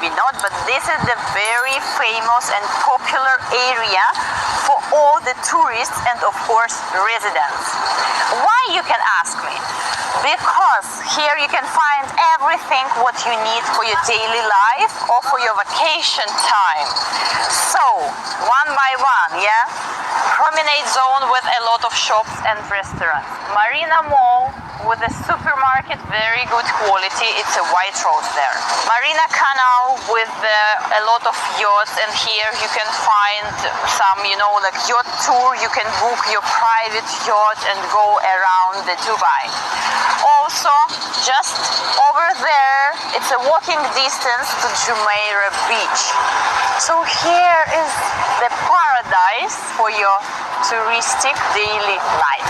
maybe not, but this is the very famous and popular area for all the tourists and of course residents. Why, you can ask me? Because here you can find everything what you need for your daily life or for your vacation time. So, one by one, yeah? Promenade zone with a lot of shops and restaurants. Marina Mall with a supermarket, very good quality. It's a white rose there. Marina Canal with a lot of yachts, and here you can find some, like yacht tour. You can book your private yacht and go around the Dubai. Also, just over there, it's a walking distance to Jumeirah Beach. So here is the paradise for your touristic daily life.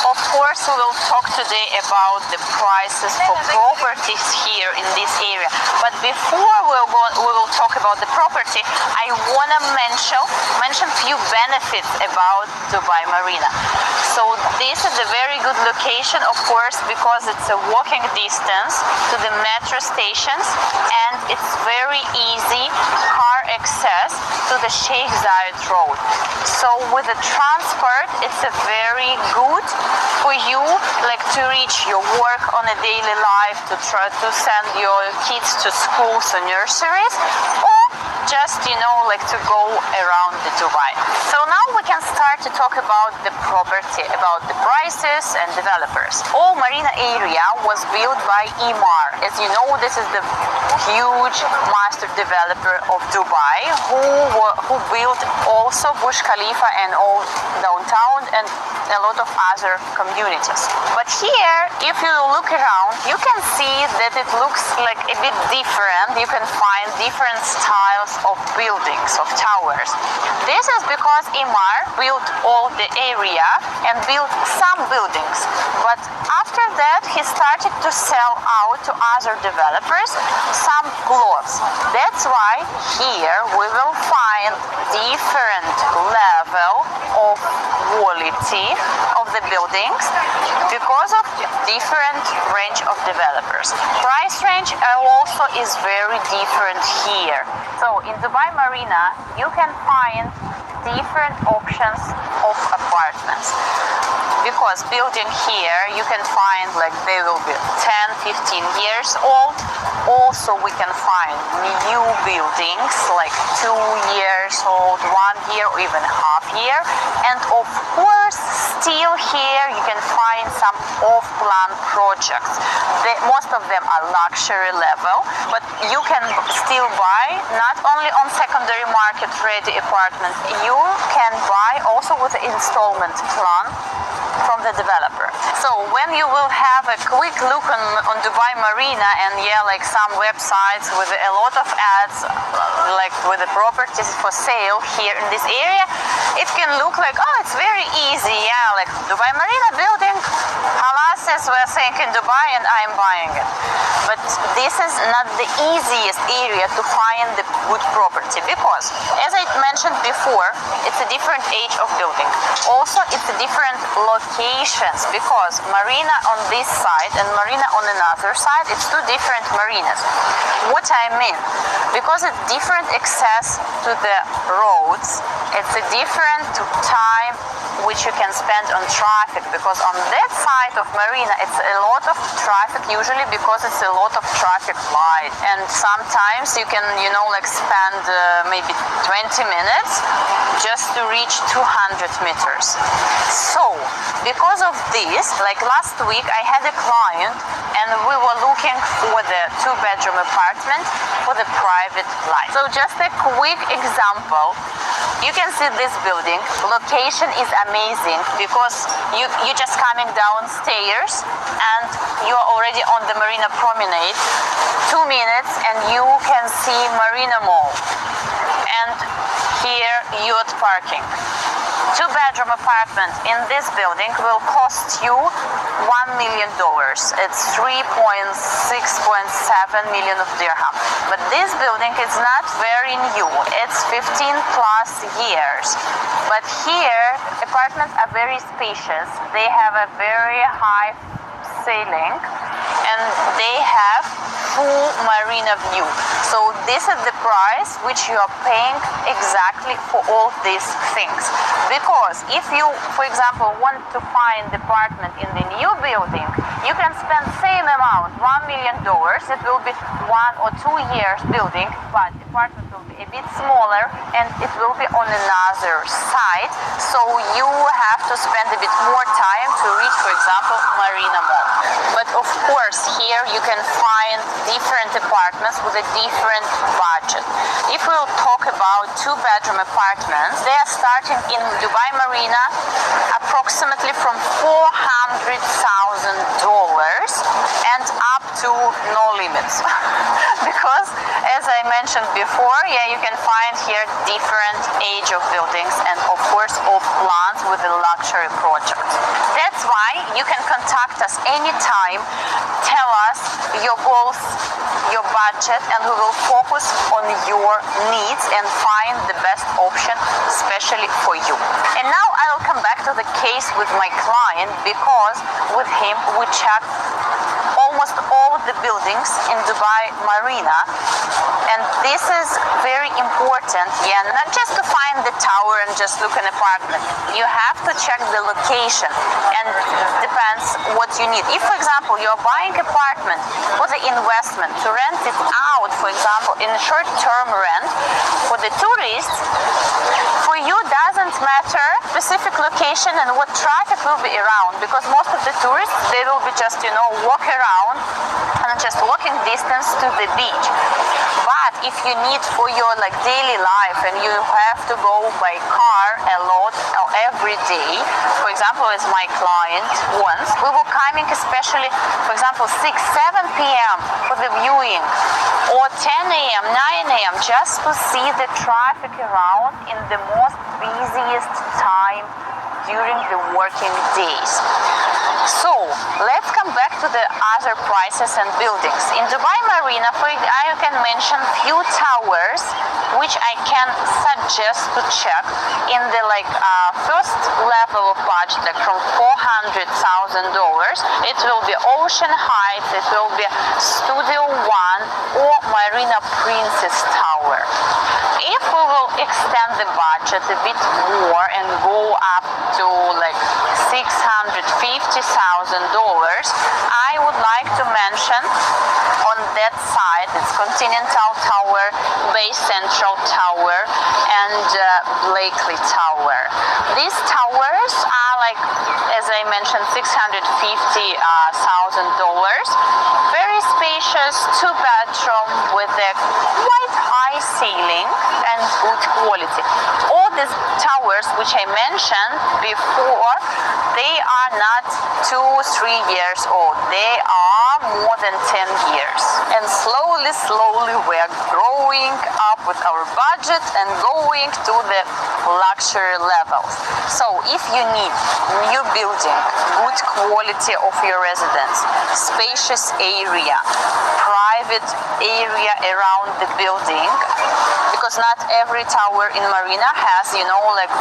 Of course, we will talk today about the prices for properties here in this area. But before we will talk about the property, I want to mention few benefits about Dubai Marina. So this is a very good location, of course, because it's a walking distance to the metro stations, and it's very easy car access to the Sheikh Zayed Road. So with the transport, it's a very good for you, like to reach your work on a daily life, to try to send your kids to schools or nurseries, or just, like to go around the Dubai. So now we can start to talk about the property, about the prices and developers. All Marina area was built by Emaar. As you know, this is the huge master developer of Dubai who built also Burj Khalifa and all downtown and a lot of other communities. But here, if you look around, you can see that it looks like a bit different. You can find different styles of buildings, of towers. This is because Emaar built all the area and built some buildings. But after that, he started to sell out to other developers some plots. That's why here we will find different level of quality of the buildings because of different range of developers. Price range also is very different here. So in Dubai Marina, you can find different options of apartments. Because building here, you can find like they will be 10, 15 years old. Also, we can find new buildings like 2 years old, 1 year, or even half year. And of course, still here you can find some off-plan projects. Most of them are luxury level, but you can still buy not only on secondary market ready apartment, you can buy also with an installment plan from the developer. So when you will have a quick look on Dubai Marina and like some websites with a lot of ads, like with the properties for sale here in this area, it can look like, oh, it's very easy, like Dubai Marina building, Halas says we're saying in Dubai and I'm buying it. But this is not the easiest area to find the good property because, as I mentioned before, it's a different age of building. Also, it's a different locations because Marina on this side and Marina on another side, it's two different marinas. What I mean, because it's different access to the roads, it's a different time which you can spend on traffic, because on that side of Marina it's a lot of traffic usually because it's a lot of traffic light, and sometimes you can like spend maybe 20 minutes just to reach 200 meters. So because of this, like last week I had a client and we were looking for the 2-bedroom apartment for the private life. So just a quick example, you can see this building. Location is amazing because you're just coming downstairs and you're already on the Marina Promenade. 2 minutes and you can see Marina Mall. And here yacht parking. 2-bedroom apartment in this building will cost you $1 million. It's 3.6.7 million of dirham. But this building is not very new. It's 15 plus years. But here, apartments are very spacious. They have a very high ceiling. And and they have full marina view. So this is the price which you are paying exactly for all these things. Because if you, for example, want to find apartment in the new building, you can spend same amount, $1 million. It will be 1 or 2 years building, but the apartment will be a bit smaller and it will be on another side. So you have to spend a bit more time to reach, for example, Marina Mall. But of course, here you can find different apartments with a different budget. If we'll talk about 2-bedroom apartments, they are starting in Dubai Marina approximately from $400,000 and up to no limits. Because as I mentioned before, yeah, you can find here different age of buildings and of course of plans with a luxury project. That's why you can contact us anytime, tell us your goals, your budget, and we will focus on your needs and find the best option especially for you. And now I'll come back to the case with my client, because with him we checked almost all the buildings in Dubai Marina, and this is very important, yeah, not just to find the tower and just look an apartment. You have to check the location, and depends what you need. If, for example, you're buying apartment for the investment to rent it out, for example, in short-term rent for the tourists, for you doesn't matter specific location and what traffic will be around, because most of the tourists, they will be just, walk around and just walking distance to the beach. But if you need for your daily life and you have to go by car a lot or every day, for example, as my client once, we were coming especially, for example, 6-7 p.m. for the viewing, or 10 a.m., 9 a.m. just to see the traffic around in the most busiest time during the working days. So let's come back to the other prices and buildings. In Dubai Marina, I can mention few towers which I can suggest to check in the first level of budget, from $400,000. It will be Ocean Heights, it will be Studio One or Marina Princess Tower. If we will extend the budget a bit more and go up to $650,000, I would like to mention on that side, it's Continental Tower, Bay Central Tower, and Blakely Tower. These towers are as I mentioned, $650,000. Very spacious, 2-bedroom with a quite high ceiling and good quality. All these towers which I mentioned before, they are not 2-3 years old. They are more than 10 years. And slowly we are growing up with our budget and going to the luxury levels. So if you need new building, good quality of your residence, spacious area, private area around the building, because not every tower in Marina has,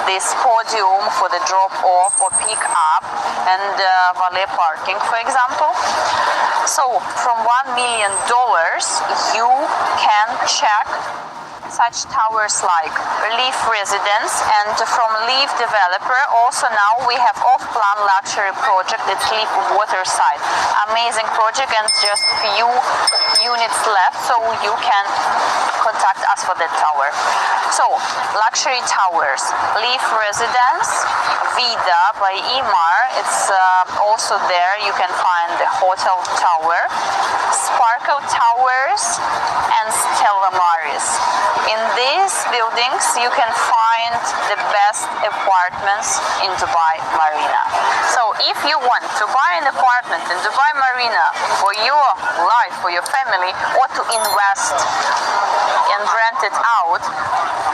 this podium for the drop-off or pick-up and valet parking, for example. So from $1 million, you can check such towers like Leaf Residence, and from Leaf Developer also now we have off-plan luxury project, it's Leaf Waterside. Amazing project and just few units left, so you can contact us for that tower. So luxury towers, Leaf Residence, Vida by Emaar, it's also there. You can find the hotel tower, Sparkle Towers, and Stella Maris. In these buildings, you can find the best apartments in Dubai Marina. So if you want to buy an apartment in Dubai Marina for your life, for your family, or to invest and rent it out,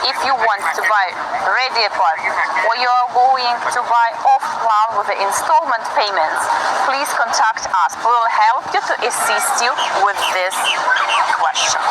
if you want to buy ready apartment or you are going to buy off-plan with the installment payments, please contact us. We will help you to assist you with this question.